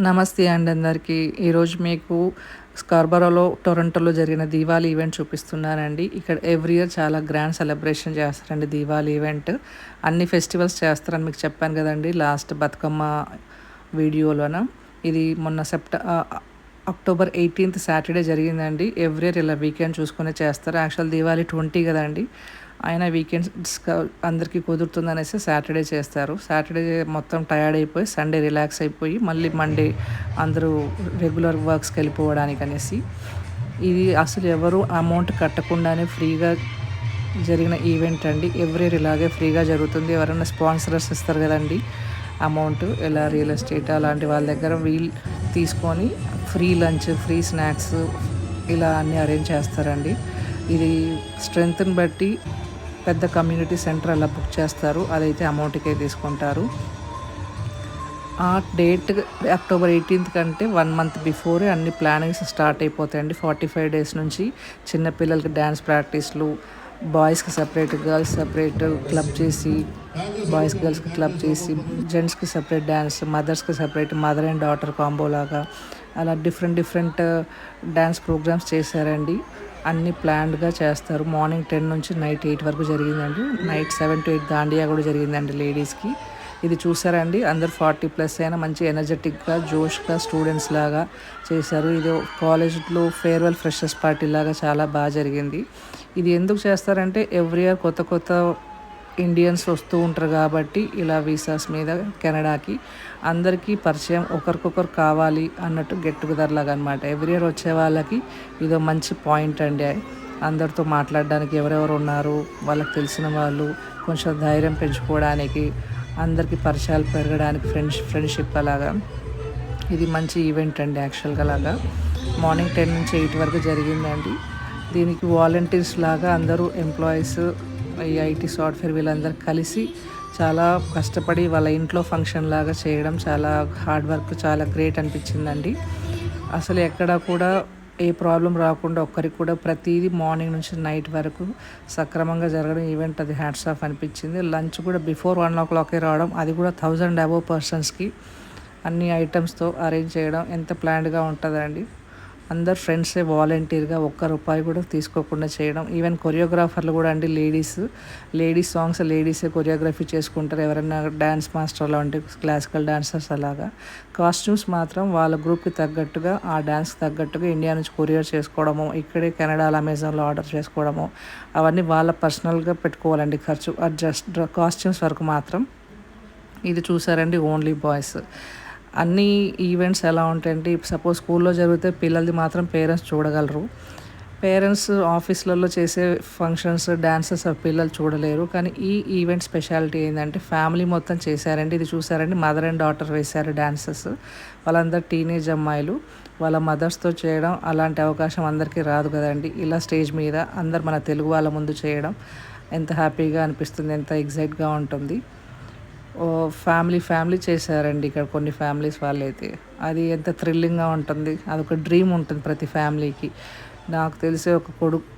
నమస్తే అండి అందరికీ. ఈరోజు మీకు టొరంటోలో జరిగిన దీవాళీ ఈవెంట్ చూపిస్తున్నానండి. ఇక్కడ ఎవ్రీ ఇయర్ చాలా గ్రాండ్ సెలబ్రేషన్ చేస్తారండి దీవాళీ ఈవెంట్. అన్ని ఫెస్టివల్స్ చేస్తారని మీకు చెప్పాను కదండీ లాస్ట్ బతుకమ్మ వీడియోలోన. ఇది మొన్న అక్టోబర్ 18th సాటర్డే జరిగిందండి. ఎవ్రీ ఇయర్ ఇలా వీకెండ్ చూసుకునే చేస్తారు. యాక్చువల్ దీవాళీ 20 కదండి, అయినా వీకెండ్స్ అందరికీ కుదురుతుందనేసి సాటర్డే చేస్తారు. సాటర్డే మొత్తం టయర్డ్ అయిపోయి సండే రిలాక్స్ అయిపోయి మళ్ళీ మండే అందరూ రెగ్యులర్ వర్క్స్కి వెళ్ళిపోవడానికి అనేసి. ఇది అసలు ఎవరు అమౌంట్ కట్టకుండానే ఫ్రీగా జరిగిన ఈవెంట్ అండి. ఎవ్రీ ఇయర్ ఇలాగే ఫ్రీగా జరుగుతుంది. ఎవరైనా స్పాన్సరర్స్ ఇస్తారు కదండి అమౌంట్, ఇలా రియల్ ఎస్టేట్ అలాంటి వాళ్ళ దగ్గర వీల్ తీసుకొని ఫ్రీ లంచ్, ఫ్రీ స్నాక్స్ ఇలా అన్నీ అరేంజ్ చేస్తారండి. ఇది స్ట్రెంగ్త్ని బట్టి పెద్ద కమ్యూనిటీ సెంటర్ అలా బుక్ చేస్తారు. అదైతే అమౌంట్కే తీసుకుంటారు. ఆ డేట్ అక్టోబర్ 18th కంటే 1 month బిఫోరే అన్ని ప్లానింగ్స్ స్టార్ట్ అయిపోతాయండి. 45 days నుంచి చిన్నపిల్లలకి డ్యాన్స్ ప్రాక్టీస్లు, బాయ్స్కి సపరేట్, గర్ల్స్ సపరేట్ క్లబ్ చేసి, బాయ్స్ గర్ల్స్కి క్లబ్ చేసి, జెంట్స్కి సపరేట్ డ్యాన్స్, మదర్స్కి separate mother and daughter combo లాగా అలా డిఫరెంట్ డ్యాన్స్ ప్రోగ్రామ్స్ చేశారండి. అన్నీ ప్లాన్డ్గా చేస్తారు. మార్నింగ్ 10 నుంచి నైట్ 8 వరకు జరిగిందండి. నైట్ 7 to 8 దాండియా కూడా జరిగిందండి లేడీస్కి. ఇది చూసారండి, అందరు 40+ అయినా మంచి ఎనర్జెటిక్గా జోష్గా స్టూడెంట్స్ లాగా చేశారు. ఇది కాలేజ్లో ఫేర్వెల్ ఫ్రెషర్స్ పార్టీ లాగా చాలా బాగా జరిగింది. ఇది ఎందుకు చేస్తారంటే ఎవ్రీ ఇయర్ కొత్త ఇండియన్స్ వస్తూ ఉంటారు కాబట్టి ఇలా వీసాస్ మీద కెనడాకి అందరికీ పరిచయం, ఒకరికొకరు కావాలి అన్నట్టు గెట్ టుగెదర్ లాగా అనమాట. ఎవ్రీ ఇయర్ వచ్చే వాళ్ళకి ఇదో మంచి పాయింట్ అండి. అందరితో మాట్లాడడానికి ఎవరెవరు ఉన్నారు, వాళ్ళకి తెలిసిన వాళ్ళు కొంచెం ధైర్యం పెంచుకోవడానికి, అందరికీ పరిచయాలు పెరగడానికి, ఫ్రెండ్షిప్ అలాగా ఇది మంచి ఈవెంట్ అండి. యాక్చువల్గా లాగా మార్నింగ్ 10 నుంచి 8 వరకు జరిగిందండి. దీనికి వాలంటీర్స్ లాగా అందరూ ఎంప్లాయీస్, ఈ ఐటీ సాఫ్ట్వేర్ వీళ్ళందరూ కలిసి చాలా కష్టపడి వాళ్ళ ఇంట్లో ఫంక్షన్ లాగా చేయడం చాలా హార్డ్ వర్క్, చాలా గ్రేట్ అనిపించిందండి. అసలు ఎక్కడ కూడా ఏ ప్రాబ్లం రాకుండా ఒక్కరికి కూడా ప్రతిదీ మార్నింగ్ నుంచి నైట్ వరకు సక్రమంగా జరగడం ఈవెంట్ అది హ్యాట్స్ ఆఫ్ అనిపించింది. లంచ్ కూడా బిఫోర్ 1 o'clock రావడం, అది కూడా 1000 above పర్సన్స్కి అన్ని ఐటమ్స్తో అరేంజ్ చేయడం ఎంత ప్లాన్డ్గా ఉంటుందండి. అందరు ఫ్రెండ్సే వాలంటీర్గా ₹1 కూడా తీసుకోకుండా చేయడం. ఈవెన్ కొరియోగ్రాఫర్లు కూడా అండి, లేడీస్ సాంగ్స్ లేడీసే కొరియోగ్రఫీ చేసుకుంటారు. ఎవరైనా డ్యాన్స్ మాస్టర్లు అంటే క్లాసికల్ డాన్సర్స్ అలాగా. కాస్ట్యూమ్స్ మాత్రం వాళ్ళ గ్రూప్కి తగ్గట్టుగా, ఆ డ్యాన్స్కి తగ్గట్టుగా ఇండియా నుంచి కొరియర్ చేసుకోవడము, ఇక్కడే కెనడాలో అమెజాన్లో ఆర్డర్ చేసుకోవడము, అవన్నీ వాళ్ళ పర్సనల్గా పెట్టుకోవాలండి ఖర్చు. అది జస్ట్ కాస్ట్యూమ్స్ వరకు మాత్రం. ఇది చూసారండి ఓన్లీ బాయ్స్. అన్ని ఈవెంట్స్ ఎలా ఉంటాయంటే, సపోజ్ స్కూల్లో జరిగితే పిల్లలది మాత్రం పేరెంట్స్ చూడగలరు. పేరెంట్స్ ఆఫీస్లలో చేసే ఫంక్షన్స్, డ్యాన్సెస్ పిల్లలు చూడలేరు. కానీ ఈ ఈవెంట్ స్పెషాలిటీ ఏంటంటే ఫ్యామిలీ మొత్తం చేశారండి. ఇది చూసారండి, మదర్ అండ్ డాటర్ వేశారు డ్యాన్సెస్. వాళ్ళందరూ టీనేజ్ అమ్మాయిలు వాళ్ళ మదర్స్తో చేయడం, అలాంటి అవకాశం అందరికీ రాదు కదండి. ఇలా స్టేజ్ మీద అందరు మన తెలుగు వాళ్ళ ముందు చేయడం ఎంత హ్యాపీగా అనిపిస్తుంది, ఎంత ఎగ్జైట్గా ఉంటుంది. ఫ్యామిలీ చేశారండి ఇక్కడ కొన్ని ఫ్యామిలీస్ వాళ్ళైతే. అది ఎంత థ్రిల్లింగ్గా ఉంటుంది, అదొక డ్రీమ్ ఉంటుంది ప్రతి ఫ్యామిలీకి. నాకు తెలిసి ఒక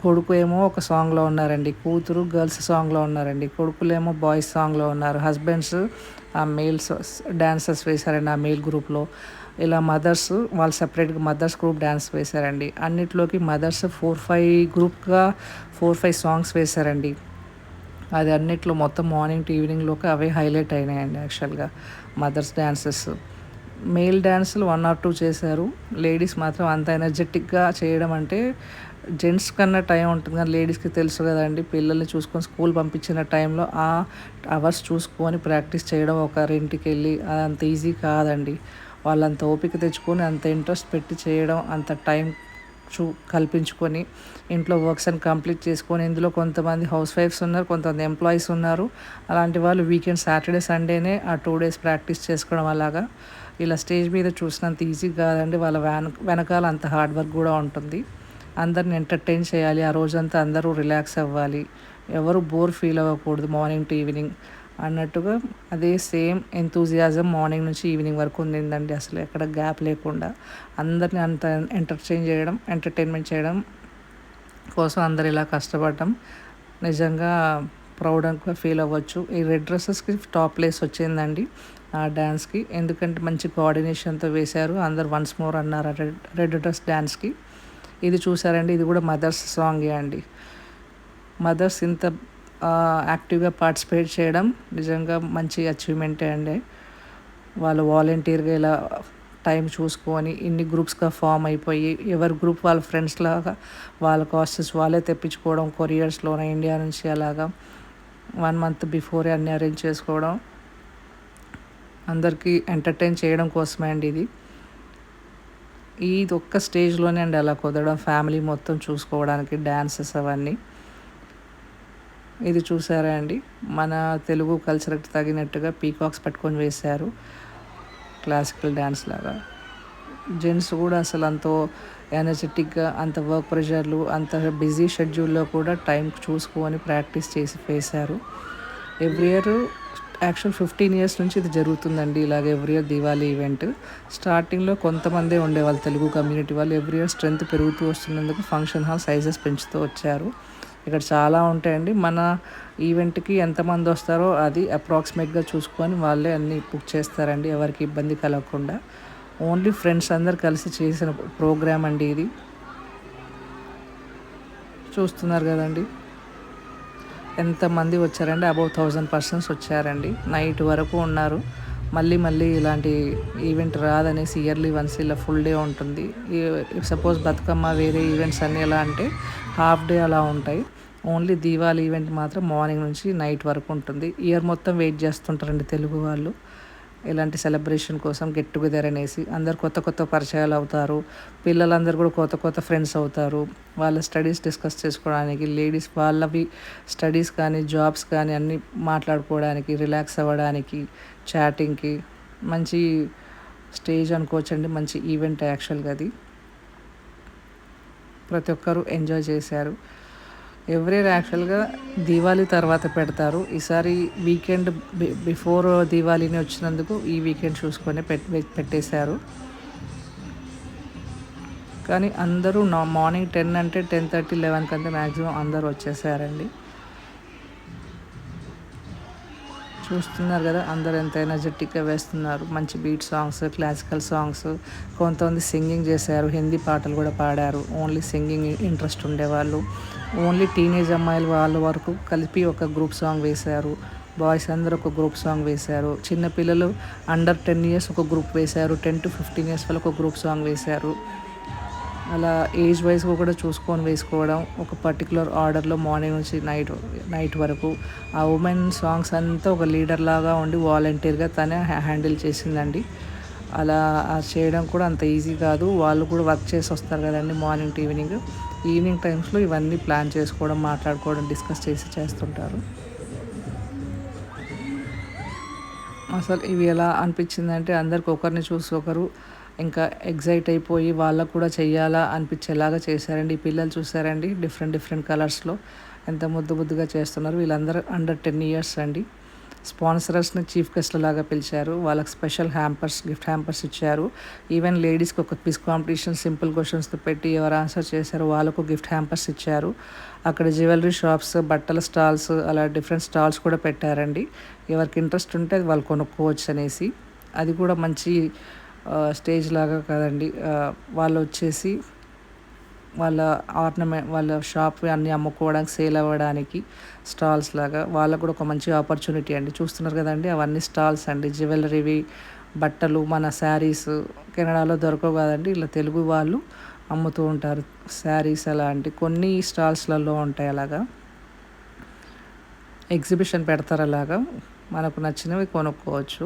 కొడుకు ఏమో ఒక సాంగ్లో ఉన్నారండి, కూతురు గర్ల్స్ సాంగ్లో ఉన్నారండి, కొడుకులేమో బాయ్స్ సాంగ్లో ఉన్నారు, హస్బెండ్స్ ఆ మేల్స్ డాన్సర్స్ వేశారండి ఆ మేల్ గ్రూప్లో. ఇలా మదర్స్ వాళ్ళు సపరేట్గా మదర్స్ గ్రూప్ డ్యాన్స్ వేశారండి. అన్నిట్లోకి మదర్స్ 4-5 సాంగ్స్ వేశారండి. అది అన్నిట్లో మొత్తం మార్నింగ్ టు ఈవినింగ్లోకి అవే హైలైట్ అయినాయండి. యాక్చువల్గా మదర్స్ డ్యాన్సెస్, మేల్ డ్యాన్సులు 1 or 2 చేశారు. లేడీస్ మాత్రం అంత ఎనర్జెటిక్గా చేయడం అంటే, జెంట్స్ కన్నా టైం ఉంటుంది కానీ లేడీస్కి తెలుసు కదండి, పిల్లల్ని చూసుకొని స్కూల్ పంపించిన టైంలో ఆ అవర్స్ చూసుకొని ప్రాక్టీస్ చేయడం, ఒకరింటికి వెళ్ళి అంత ఈజీ కాదండి. వాళ్ళంత ఓపిక తెచ్చుకొని అంత ఇంట్రెస్ట్ పెట్టి చేయడం, అంత టైం కల్పించుకొని ఇంట్లో వర్క్స్ అని కంప్లీట్ చేసుకొని, ఇందులో కొంతమంది హౌస్ వైఫ్స్ ఉన్నారు, కొంతమంది ఎంప్లాయీస్ ఉన్నారు. అలాంటి వాళ్ళు వీకెండ్ సాటర్డే సండేనే ఆ 2 days ప్రాక్టీస్ చేసుకోవడం అలాగా. ఇలా స్టేజ్ మీద చూసినంత ఈజీ కాదండి, వాళ్ళ వెనకాల అంత హార్డ్ వర్క్ కూడా ఉంటుంది. అందరిని ఎంటర్టైన్ చేయాలి, ఆ రోజంతా అందరూ రిలాక్స్ అవ్వాలి, ఎవరు బోర్ ఫీల్ అవ్వకూడదు మార్నింగ్ టు ఈవినింగ్ అన్నట్టుగా. అదే సేమ్ ఎంతూజియాజం మార్నింగ్ నుంచి ఈవినింగ్ వరకు ఉండిందండి. అసలు ఎక్కడ గ్యాప్ లేకుండా అందరిని అంత ఎంటర్టైన్మెంట్ చేయడం కోసం అందరు ఇలా కష్టపడటం నిజంగా ప్రౌడ్గా ఫీల్ అవ్వచ్చు. ఈ రెడ్ డ్రెస్సెస్కి టాప్ ప్లేస్ వచ్చిందండి. ఆ డ్యాన్స్కి. ఎందుకంటే మంచి కోఆర్డినేషన్తో వేశారు. అందరు వన్స్ మోర్ అన్నారు రెడ్ డ్రెస్ డ్యాన్స్కి. ఇది చూసారండి, ఇది కూడా మదర్స్ సాంగే అండి. మదర్స్ ఇంత యాక్టివ్గా పార్టిసిపేట్ చేయడం నిజంగా మంచి అచీవ్మెంటే అండి. వాళ్ళు వాలంటీర్గా ఇలా టైం చూసుకొని ఇన్ని గ్రూప్స్గా ఫామ్ అయిపోయి ఎవరి గ్రూప్ వాళ్ళ ఫ్రెండ్స్ లాగా వాళ్ళ కాస్ట్యూమ్స్ వాళ్ళే తెప్పించుకోవడం కొరియర్స్లోనే ఇండియా నుంచి అలాగా 1 మంత్ బిఫోరే అన్నీ అరేంజ్ చేసుకోవడం అందరికీ ఎంటర్టైన్ చేయడం కోసమే అండి ఇది. ఇది ఒక్క స్టేజ్లోనే అండి అలా కుదరడం, ఫ్యామిలీ మొత్తం చూసుకోవడానికి డ్యాన్సెస్ అవన్నీ. ఇది చూసారా అండి, మన తెలుగు కల్చర్కి తగినట్టుగా పీకాక్స్ పట్టుకొని వేశారు క్లాసికల్ డ్యాన్స్ లాగా. జెంట్స్ కూడా అసలు అంత ఎనర్జెటిక్గా, అంత వర్క్ ప్రెషర్లు, అంత బిజీ షెడ్యూల్లో కూడా టైం చూసుకొని ప్రాక్టీస్ చేసి వేశారు. ఎవ్రీ ఇయర్ యాక్చువల్ 15 years నుంచి ఇది జరుగుతుందండి ఇలాగ ఎవ్రీ ఇయర్ దివాళీ ఈవెంట్. స్టార్టింగ్లో కొంతమందే ఉండేవాళ్ళు తెలుగు కమ్యూనిటీ వాళ్ళు. ఎవ్రీ ఇయర్ స్ట్రెంత్ పెరుగుతూ వస్తున్నందుకు ఫంక్షన్ హాల్ సైజెస్ పెంచుతూ వచ్చారు. ఇక్కడ చాలా ఉంటాయండి. మన ఈవెంట్కి ఎంతమంది వస్తారో అది అప్రాక్సిమేట్గా చూసుకొని వాళ్ళే అన్నీ బుక్ చేస్తారండి, ఎవరికి ఇబ్బంది కలగకుండా. ఓన్లీ ఫ్రెండ్స్ అందరు కలిసి చేసిన ప్రోగ్రామ్ అండి ఇది. చూస్తున్నారు కదండి ఎంతమంది వచ్చారండి, అబౌవ్ 1000 persons వచ్చారండి. నైట్ వరకు ఉన్నారు. మళ్ళీ ఇలాంటి ఈవెంట్ రాదనేసి ఇయర్లీ వన్స్ ఇలా ఫుల్ డే ఉంటుంది. సపోజ్ బతుకమ్మ వేరే ఈవెంట్స్ అన్నీ ఎలా అంటే హాఫ్ డే అలా ఉంటాయి. ఓన్లీ దీవాళీ ఈవెంట్ మాత్రం మార్నింగ్ నుంచి నైట్ వరకు ఉంటుంది. ఇయర్ మొత్తం వెయిట్ చేస్తుంటారండి తెలుగు వాళ్ళు ఇలాంటి సెలబ్రేషన్ కోసం, గెట్ టుగెదర్ అనేసి. అందరు కొత్త పరిచయాలు అవుతారు. పిల్లలందరూ కూడా కొత్త ఫ్రెండ్స్ అవుతారు. వాళ్ళ స్టడీస్ డిస్కస్ చేసుకోవడానికి, లేడీస్ వాళ్ళవి స్టడీస్ కానీ జాబ్స్ కానీ అన్నీ మాట్లాడుకోవడానికి, రిలాక్స్ అవ్వడానికి, చాటింగ్కి మంచి స్టేజ్ అనుకోవచ్చండి. మంచి ఈవెంట్ యాక్చువల్గా అది. ప్రతి ఒక్కరూ ఎంజాయ్ చేశారు. ఎవ్రీ ఇయర్ యాక్చువల్గా దీవాళీ తర్వాత పెడతారు. ఈసారి వీకెండ్ బిఫోర్ దీవాళీని వచ్చినందుకు ఈ వీకెండ్ చూసుకొని పెట్టేశారు. కానీ అందరూ మార్నింగ్ 10 అంటే 10:30, 11 కంటే మ్యాక్సిమం అందరూ వచ్చేసారండి. చూస్తున్నారు కదా అందరు ఎంత ఎనర్జెటిక్గా వేస్తున్నారు. మంచి బీట్ సాంగ్స్, క్లాసికల్ సాంగ్స్, కొంతమంది సింగింగ్ చేశారు, హిందీ పాటలు కూడా పాడారు. ఓన్లీ సింగింగ్ ఇంట్రెస్ట్ ఉండేవాళ్ళు, ఓన్లీ టీనేజ్ అమ్మాయిలు వాళ్ళ వరకు కలిపి ఒక గ్రూప్ సాంగ్ వేశారు. బాయ్స్ అందరూ ఒక గ్రూప్ సాంగ్ వేశారు. చిన్నపిల్లలు అండర్ 10 years ఒక గ్రూప్ వేశారు. 10 to 15 years వాళ్ళకు ఒక గ్రూప్ సాంగ్ వేశారు. అలా ఏజ్ వైజ్గా కూడా చూసుకొని వేసుకోవడం, ఒక పర్టికులర్ ఆర్డర్లో మార్నింగ్ నుంచి నైట్ వరకు. ఆ ఉమెన్ సాంగ్స్ అంతా ఒక లీడర్ లాగా ఉండి వాలంటీర్గా తనే హ్యాండిల్ చేసిందండి. అలా చేయడం కూడా అంత ఈజీ కాదు. వాళ్ళు కూడా వర్క్ చేసి వస్తారు కదండి మార్నింగ్ టు ఈవినింగ్ టైమ్స్లో ఇవన్నీ ప్లాన్ చేసుకోవడం, మాట్లాడుకోవడం, డిస్కస్ చేసి చేస్తుంటారు. అసలు ఇవి ఎలా అనిపించిందంటే అందరికి ఒకరిని చూసి ఒకరు ఇంకా ఎగ్జైట్ అయిపోయి వాళ్ళకు కూడా చెయ్యాలా అనిపించేలాగా చేశారండి. ఈ పిల్లలు చూసారండి డిఫరెంట్ కలర్స్లో ఎంత ముద్దుగా చేస్తున్నారు. వీళ్ళందరూ అండర్ 10 years అండి. స్పాన్సరర్స్ని చీఫ్ గెస్ట్లు లాగా పిలిచారు. వాళ్ళకి స్పెషల్ గిఫ్ట్ హ్యాంపర్స్ ఇచ్చారు. ఈవెన్ లేడీస్కి ఒక క్విజ్ కాంపిటీషన్ సింపుల్ క్వశ్చన్స్తో పెట్టి ఎవరు ఆన్సర్ చేశారో వాళ్ళకు గిఫ్ట్ హ్యాంపర్స్ ఇచ్చారు. అక్కడ జ్యువెలరీ షాప్స్, బట్టల స్టాల్స్, అలా డిఫరెంట్ స్టాల్స్ కూడా పెట్టారండి. ఎవరికి ఇంట్రెస్ట్ ఉంటే వాళ్ళు కొనుక్కోవచ్చు అనేసి. అది కూడా మంచి స్టేజ్ లాగా కదండి. వాళ్ళు వచ్చేసి వాళ్ళ వాళ్ళ షాప్ అన్నీ అమ్ముకోవడానికి, సేల్ అవ్వడానికి స్టాల్స్ లాగా వాళ్ళకు కూడా ఒక మంచి ఆపర్చునిటీ అండి. చూస్తున్నారు కదండి అవన్నీ స్టాల్స్ అండి. జ్యువెలరీవి, బట్టలు, మన శారీస్ కెనడాలో దొరకవు కదండి. ఇలా తెలుగు వాళ్ళు అమ్ముతూ ఉంటారు శారీస్ అలాంటి కొన్ని స్టాల్స్లలో ఉంటాయి. అలాగా ఎగ్జిబిషన్ పెడతారు. అలాగా మనకు నచ్చినవి కొనుక్కోవచ్చు.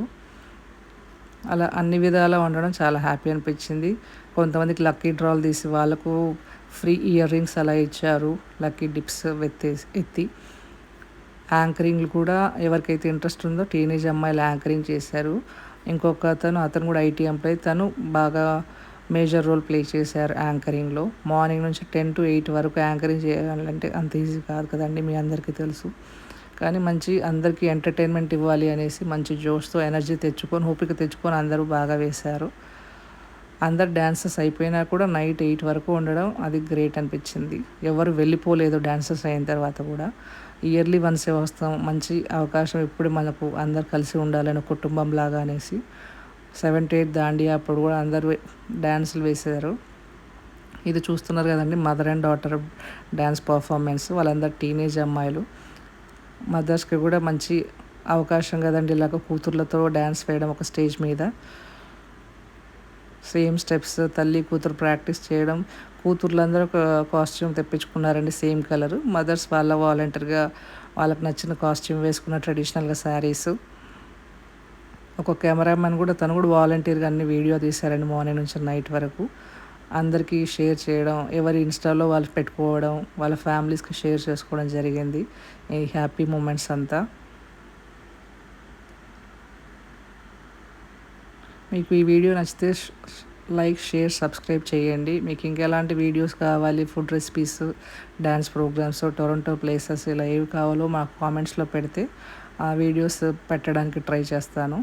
అలా అన్ని విధాలా ఉండడం చాలా హ్యాపీ అనిపించింది. కొంతమందికి లక్కీ డ్రాలు తీసి వాళ్ళకు ఫ్రీ ఇయర్ రింగ్స్ అలా ఇచ్చారు. లక్కీ డిప్స్ ఎత్తి యాంకరింగ్లు కూడా ఎవరికైతే ఇంట్రెస్ట్ ఉందో టీనేజ్ అమ్మాయిలు యాంకరింగ్ చేశారు. ఇంకొక అతను కూడా ఐటీ ఎంప్లాయ్, తను బాగా మేజర్ రోల్ ప్లే చేశారు యాంకరింగ్లో. మార్నింగ్ నుంచి 10 to 8 వరకు యాంకరింగ్ చేయాలంటే అంత ఈజీ కాదు కదండి, మీ అందరికీ తెలుసు. కానీ మంచి అందరికీ ఎంటర్టైన్మెంట్ ఇవ్వాలి అనేసి మంచి జోష్తో ఎనర్జీ తెచ్చుకొని, ఓపిక తెచ్చుకొని అందరూ బాగా వేశారు. అందరు డ్యాన్సెస్ అయిపోయినా కూడా నైట్ 8 వరకు ఉండడం అది గ్రేట్ అనిపించింది. ఎవరు వెళ్ళిపోలేదు డ్యాన్సెస్ అయిన తర్వాత కూడా. ఇయర్లీ వన్సే వస్తాం. మంచి అవకాశం ఇప్పుడు మనకు అందరు కలిసి ఉండాలని కుటుంబం లాగా అనేసి 7th 8th దాండియా అప్పుడు కూడా అందరూ డ్యాన్సులు వేశారు. ఇది చూస్తున్నారు కదండి, mother and daughter dance performance. వాళ్ళందరూ టీనేజ్ అమ్మాయిలు. మదర్స్కి కూడా మంచి అవకాశం కదండి ఇలాగ కూతుర్లతో డ్యాన్స్ వేయడం ఒక స్టేజ్ మీద. సేమ్ స్టెప్స్ తల్లి కూతురు ప్రాక్టీస్ చేయడం. కూతుర్లందరూ ఒక కాస్ట్యూమ్ తెప్పించుకున్నారండి సేమ్ కలరు. మదర్స్ వాళ్ళ వాలంటీర్గా వాళ్ళకి నచ్చిన కాస్ట్యూమ్ వేసుకున్న ట్రెడిషనల్గా శారీస్. ఒక కెమెరామెన్ కూడా తను కూడా వాలంటీర్గా అన్ని వీడియో తీశారండి మార్నింగ్ నుంచి నైట్ వరకు. అందరికీ షేర్ చేయడం, ఎవరి ఇన్స్టాలో వాళ్ళు పెట్టుకోవడం, వాళ్ళ ఫ్యామిలీస్కి షేర్ చేసుకోవడం జరిగింది ఈ హ్యాపీ మూమెంట్స్ అంతా. మీకు ఈ వీడియో నచ్చితే లైక్, షేర్, సబ్స్క్రైబ్ చేయండి. మీకు ఇంకెలాంటి వీడియోస్ కావాలి, food recipes, dance programmes, Toronto places ఇలా ఏవి కావాలో మాకు కామెంట్స్లో పెడితే ఆ వీడియోస్ పెట్టడానికి ట్రై చేస్తాను.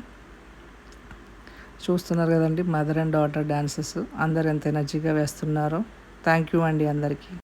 చూస్తున్నారు కదండి మదర్ అండ్ డాటర్ డాన్సెస్. అందరు ఎంత ఎనర్జీగా వేస్తున్నారో. థ్యాంక్ యూ అండి అందరికీ.